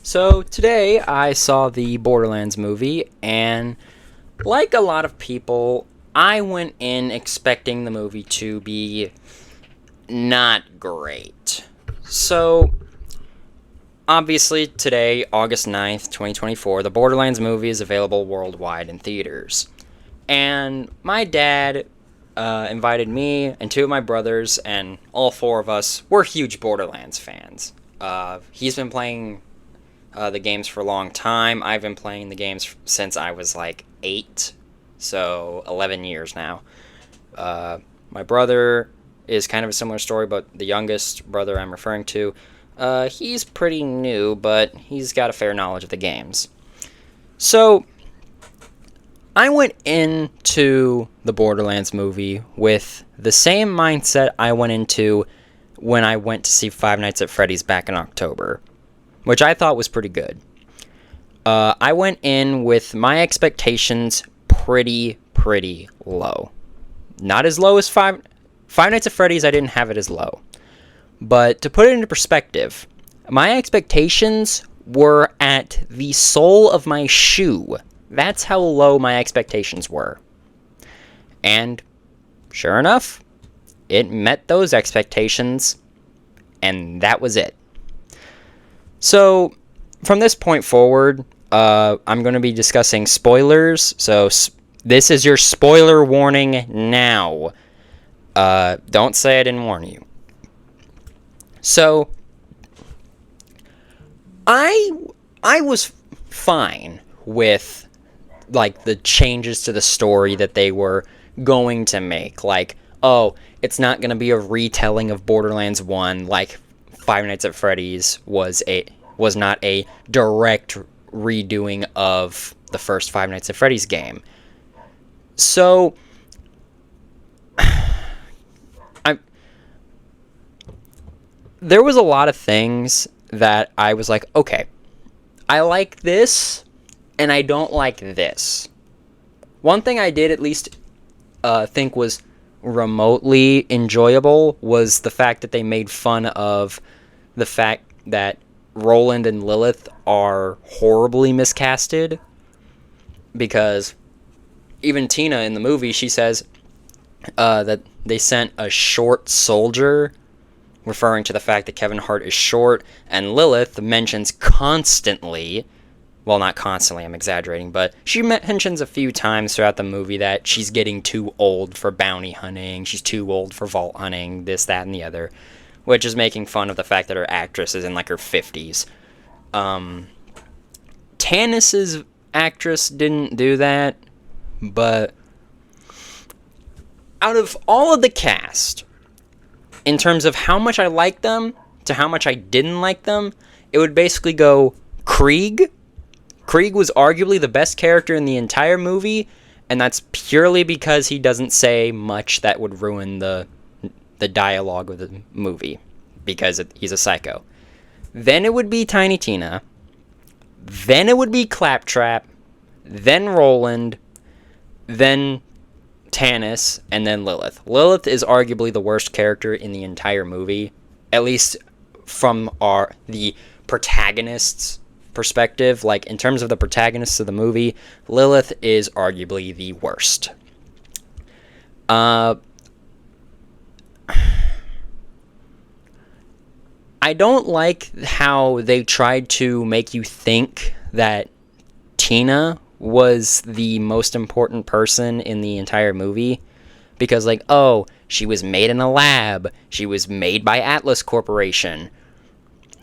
So today I saw the Borderlands movie, and like a lot of people, I went in expecting the movie to be not great. So, obviously, today, August 9th, 2024, the Borderlands movie is available worldwide in theaters. And my dad invited me and two of my brothers, and all four of us were huge Borderlands fans. He's been playing the games for a long time. I've been playing the games since I was like 8, so 11 years now. My brother is kind of a similar story, but the youngest brother I'm referring to, he's pretty new, but he's got a fair knowledge of the games. So, I went into the Borderlands movie with the same mindset I went into when I went to see Five Nights at Freddy's back in October, which I thought was pretty good. I went in with my expectations pretty low. Not as low as Five Nights at Freddy's, I didn't have it as low. But to put it into perspective, my expectations were at the sole of my shoe. That's how low my expectations were. And sure enough, it met those expectations, and that was it. So, from this point forward, I'm going to be discussing spoilers. So, this is your spoiler warning now. Don't say I didn't warn you. So, I was fine with like the changes to the story that they were going to make. Like, oh, it's not going to be a retelling of Borderlands 1 like Five Nights at Freddy's was not a direct redoing of the first Five Nights at Freddy's game. So there was a lot of things that I was like, okay, I like this and I don't like this. One thing I did at least think was remotely enjoyable was the fact that they made fun of the fact that Roland and Lilith are horribly miscasted, because even Tina in the movie, she says that they sent a short soldier, referring to the fact that Kevin Hart is short, and Lilith mentions constantly, well, not constantly, I'm exaggerating, but she mentions a few times throughout the movie that she's getting too old for bounty hunting, she's too old for vault hunting, this, that, and the other, which is making fun of the fact that her actress is in like her 50s. Tanis's actress didn't do that, but out of all of the cast, in terms of how much I liked them to how much I didn't like them, it would basically go Krieg. Krieg was arguably the best character in the entire movie, and that's purely because he doesn't say much that would ruin the dialogue of the movie, because he's a psycho. Then it would be Tiny Tina. Then it would be Claptrap. Then Roland. Then Tanis, and then Lilith. Lilith is arguably the worst character in the entire movie, at least from the protagonist's perspective. Like, in terms of the protagonists of the movie, Lilith is arguably the worst. I don't like how they tried to make you think that Tina was the most important person in the entire movie, because like, oh, she was made in a lab, she was made by Atlas Corporation,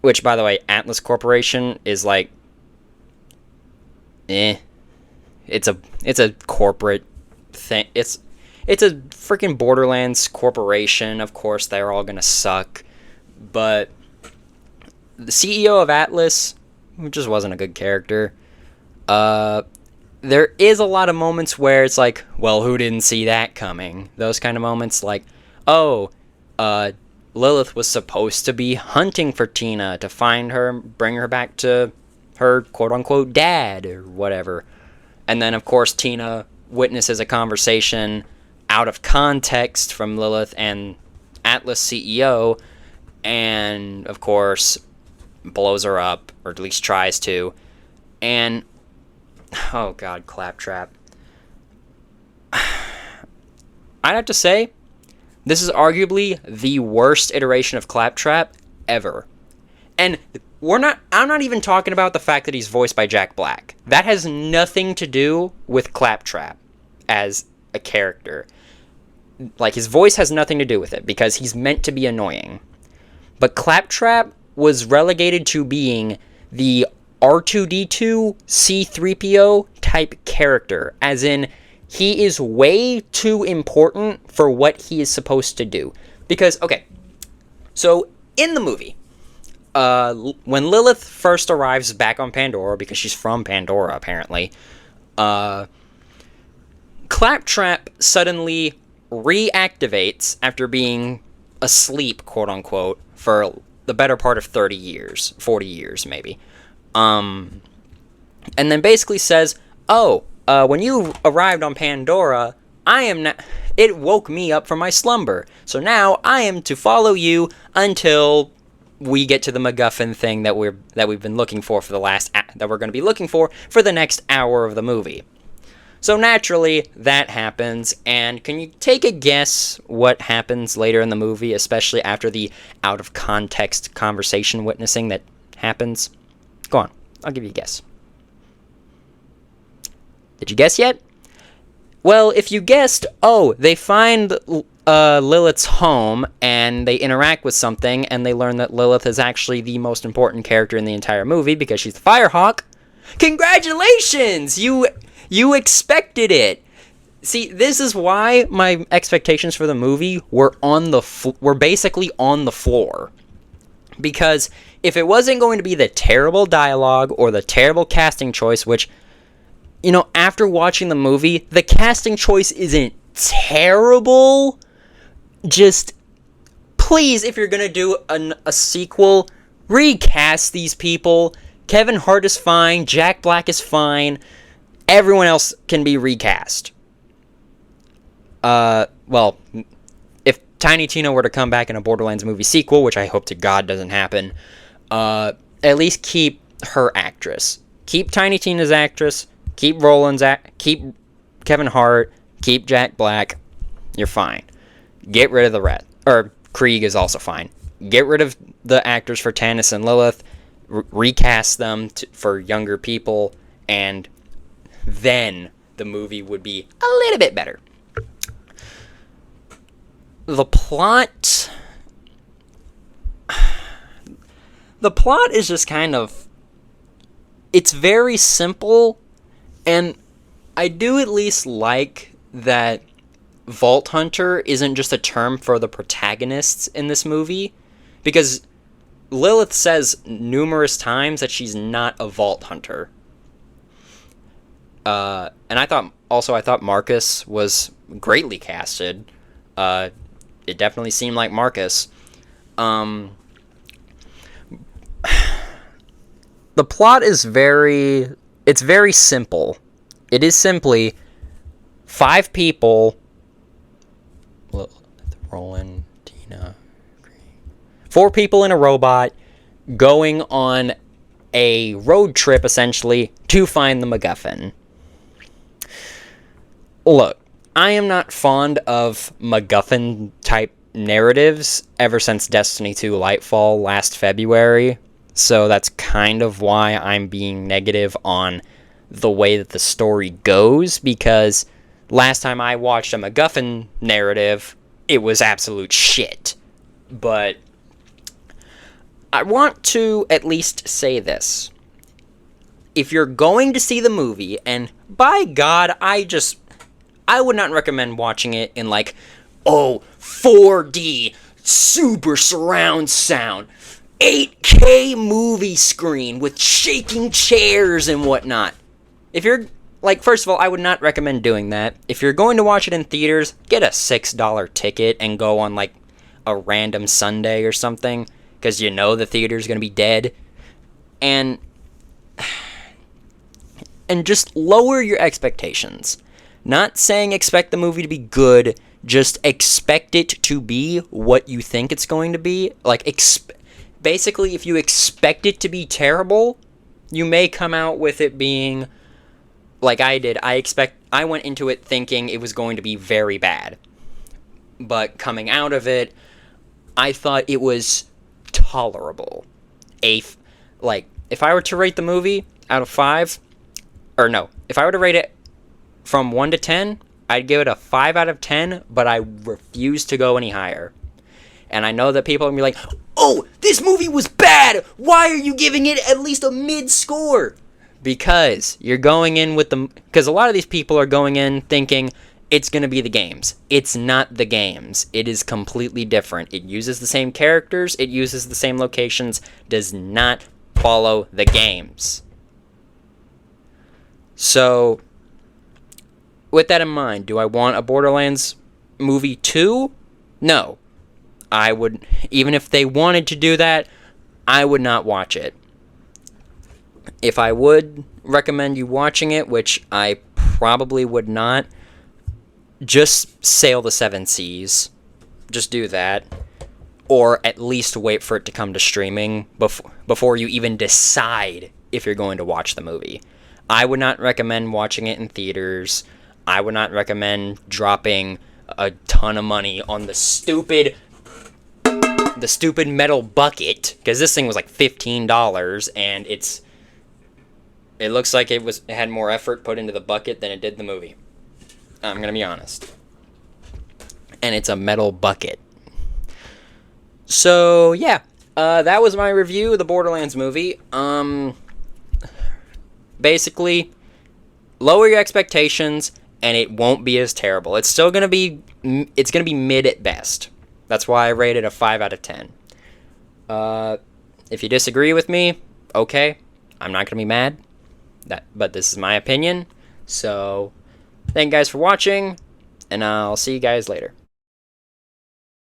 which, by the way, Atlas Corporation is like, it's a corporate thing. It's a freaking Borderlands corporation. Of course they're all gonna suck, but the CEO of Atlas just wasn't a good character. There is a lot of moments where it's like, well, who didn't see that coming? Those kind of moments, like, oh, Lilith was supposed to be hunting for Tina to find her, bring her back to her quote-unquote dad, or whatever. And then, of course, Tina witnesses a conversation out of context from Lilith and Atlas CEO, and, of course, blows her up, or at least tries to. And, oh god, Claptrap. I'd have to say, this is arguably the worst iteration of Claptrap ever. And I'm not even talking about the fact that he's voiced by Jack Black. That has nothing to do with Claptrap as a character. Like, his voice has nothing to do with it, because he's meant to be annoying. But Claptrap was relegated to being the R2-D2 C-3PO type character, as in, he is way too important for what he is supposed to do. Because, okay, so in the movie, when Lilith first arrives back on Pandora, because she's from Pandora, apparently, Claptrap suddenly reactivates after being asleep, quote-unquote, for the better part of 30 years, 40 years, maybe. And then basically says, when you arrived on Pandora, it woke me up from my slumber. So now I am to follow you until we get to the MacGuffin thing that we've been looking for that we're going to be looking for the next hour of the movie. So naturally, that happens, and can you take a guess what happens later in the movie, especially after the out-of-context conversation witnessing that happens? Go on, I'll give you a guess. Did you guess yet? Well, if you guessed, they find Lilith's home, and they interact with something, and they learn that Lilith is actually the most important character in the entire movie, because she's the Firehawk. Congratulations! You expected it! See, this is why my expectations for the movie were basically on the floor. Because if it wasn't going to be the terrible dialogue or the terrible casting choice, which, after watching the movie, the casting choice isn't terrible. Just, please, if you're going to do a sequel, recast these people. Kevin Hart is fine. Jack Black is fine. Everyone else can be recast. Well, if Tiny Tina were to come back in a Borderlands movie sequel, which I hope to God doesn't happen, at least keep her actress. Keep Tiny Tina's actress. Keep keep Kevin Hart. Keep Jack Black. You're fine. Get rid of the rest. Or Krieg is also fine. Get rid of the actors for Tannis and Lilith. Recast them for younger people, and then the movie would be a little bit better. The plot is just kind of, it's very simple, and I do at least like that Vault Hunter isn't just a term for the protagonists in this movie, because Lilith says numerous times that she's not a Vault Hunter. And I thought Marcus was greatly casted. It definitely seemed like Marcus. The plot is very simple. It is simply 5 people, Roland, Tina, 4 people in a robot going on a road trip, essentially, to find the MacGuffin. Look, I am not fond of MacGuffin-type narratives ever since Destiny 2 Lightfall last February, so that's kind of why I'm being negative on the way that the story goes, because last time I watched a MacGuffin narrative, it was absolute shit. But I want to at least say this. If you're going to see the movie, and by God, I would not recommend watching it in 4D, super surround sound, 8K movie screen with shaking chairs and whatnot. If you're, first of all, I would not recommend doing that. If you're going to watch it in theaters, get a $6 ticket and go on, a random Sunday or something, because the theater's going to be dead. And just lower your expectations. Not saying expect the movie to be good, just expect it to be what you think it's going to be. basically, if you expect it to be terrible, you may come out with it being like I did. I went into it thinking it was going to be very bad. But coming out of it, I thought it was tolerable. If I were to rate the movie out of 5, or no, if I were to rate it from 1 to 10, I'd give it a 5 out of 10, but I refuse to go any higher. And I know that people are going to be like, oh, this movie was bad! Why are you giving it at least a mid-score? Because you're going in with the... Because a lot of these people are going in thinking it's going to be the games. It's not the games. It is completely different. It uses the same characters. It uses the same locations. Does not follow the games. So, with that in mind, do I want a Borderlands movie 2? No. I would, even if they wanted to do that, I would not watch it. If I would recommend you watching it, which I probably would not, just sail the 7 seas. Just do that. Or at least wait for it to come to streaming before you even decide if you're going to watch the movie. I would not recommend watching it in theaters. I would not recommend dropping a ton of money on the stupid metal bucket, because this thing was like $15, and it looks like it had more effort put into the bucket than it did the movie. I'm gonna be honest. And it's a metal bucket. So yeah, that was my review of the Borderlands movie. Basically, lower your expectations, and it won't be as terrible. It's gonna be mid at best. That's why I rated a 5 out of 10. If you disagree with me, okay, I'm not gonna be mad. But this is my opinion. So, thank you guys for watching, and I'll see you guys later.